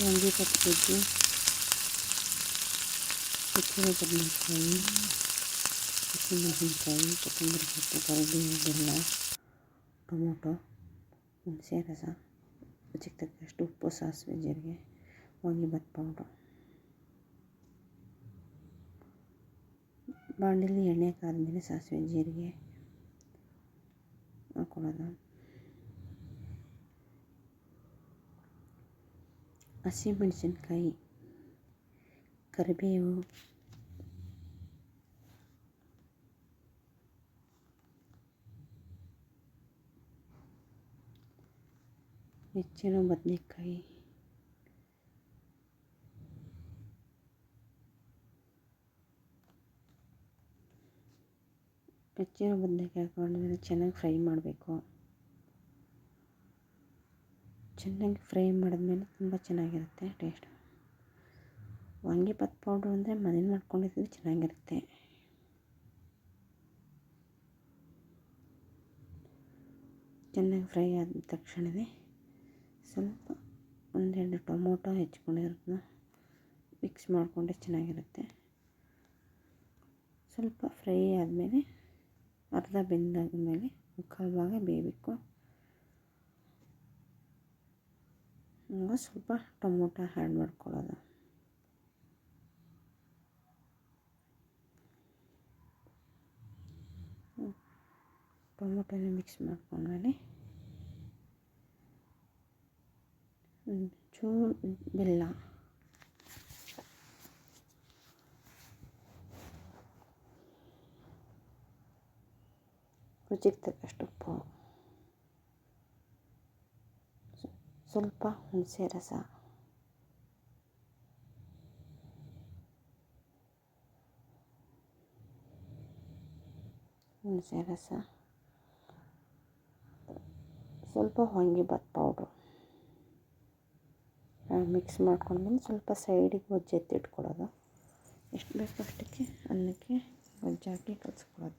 ವಾಂಗಿಭಾತ್ ಗೊಜ್ಜು, ಹೆಚ್ಚಿನ ಬದನೆಕಾಯಿ, ಹಸಿಮೆಣಸಿನ್ಕಾಯಿ, ಕೊತ್ತಂಬರಿ ಸೊಪ್ಪು, ಕರಿಬೇವು, ಬೆಲ್ಲ, ಟೊಮೊಟೊ, ಹುಣಸೆ ರಸ, ರುಚಿಗೆ ತಕ್ಕಷ್ಟು ಉಪ್ಪು, ಸಾಸಿವೆ, ಜೀರಿಗೆ, ವಾಂಗಿಭಾತ್ ಪೌಡ್ರು. ಬಾಣಲೆಯಲ್ಲಿ ಎಣ್ಣೆ ಕಾದ್ಮೇಲೆ ಸಾಸಿವೆ ಜೀರಿಗೆ ಹಾಕೊಳ್ಳೋದು. ಹಸಿಮೆಣಸಿನ್ಕಾಯಿ, ಕರಿಬೇವು, ಹೆಚ್ಚಿನ ಬದನೆಕಾಯಿ, ಹಾಕೊಂಡ್ಮೇಲೆ ಚೆನ್ನಾಗಿ ಫ್ರೈ ಮಾಡಬೇಕು. ಚೆನ್ನಾಗಿ ಫ್ರೈ ಮಾಡಿದ್ಮೇಲೆ ತುಂಬ ಚೆನ್ನಾಗಿರುತ್ತೆ ಟೇಸ್ಟ್. ವಾಂಗಿಭಾತ್ ಪೌಡ್ರು ಅಂದರೆ ಮನೇಲಿ ಮಾಡ್ಕೊಂಡಿದ್ದು ಚೆನ್ನಾಗಿರುತ್ತೆ. ಚೆನ್ನಾಗಿ ಫ್ರೈ ಆದ ತಕ್ಷಣವೇ ಸ್ವಲ್ಪ ಒಂದೆರಡು ಟೊಮೊಟೊ ಹೆಚ್ಕೊಂಡಿರೋದನ್ನ ಮಿಕ್ಸ್ ಮಾಡಿಕೊಂಡ್ರೆ ಚೆನ್ನಾಗಿರುತ್ತೆ. ಸ್ವಲ್ಪ ಫ್ರೈ ಆದಮೇಲೆ ಅರ್ಧ ಬೆಂದಾದ್ಮೇಲೆ ಮುಕ್ಕಾಲು ಭಾಗ ಬೇಯಬೇಕು. ಆಗ ಸ್ವಲ್ಪ ಟೊಮೊಟೊ ಆ್ಯಡ್ ಮಾಡ್ಕೊಳ್ಳೋದು. ಟೊಮೊಟೊನ ಮಿಕ್ಸ್ ಮಾಡ್ಕೊಂಡ್ಮೇಲೆ ಚೂರು ಬೆಲ್ಲ, ರುಚಿಗೆ ತಕ್ಕಷ್ಟು ಉಪ್ಪು, ಸ್ವಲ್ಪ ಹುಣಸೆ ರಸ, ಸ್ವಲ್ಪ ವಾಂಗಿಭಾತ್ ಪೌಡ್ರು ಮಿಕ್ಸ್ ಮಾಡ್ಕೊಂಡ್ಮೇಲೆ ಸ್ವಲ್ಪ ಸೈಡಿಗೆ ಗೊಜ್ಜು ಎತ್ತಿಟ್ಕೊಳ್ಳೋದು. ಎಷ್ಟು ಬೇಕೋ ಅಷ್ಟಕ್ಕೆ ಅನ್ನಕ್ಕೆ ಗೊಜ್ಜು ಹಾಕಿ ಕಲಿಸ್ಕೊಳ್ಳೋದು.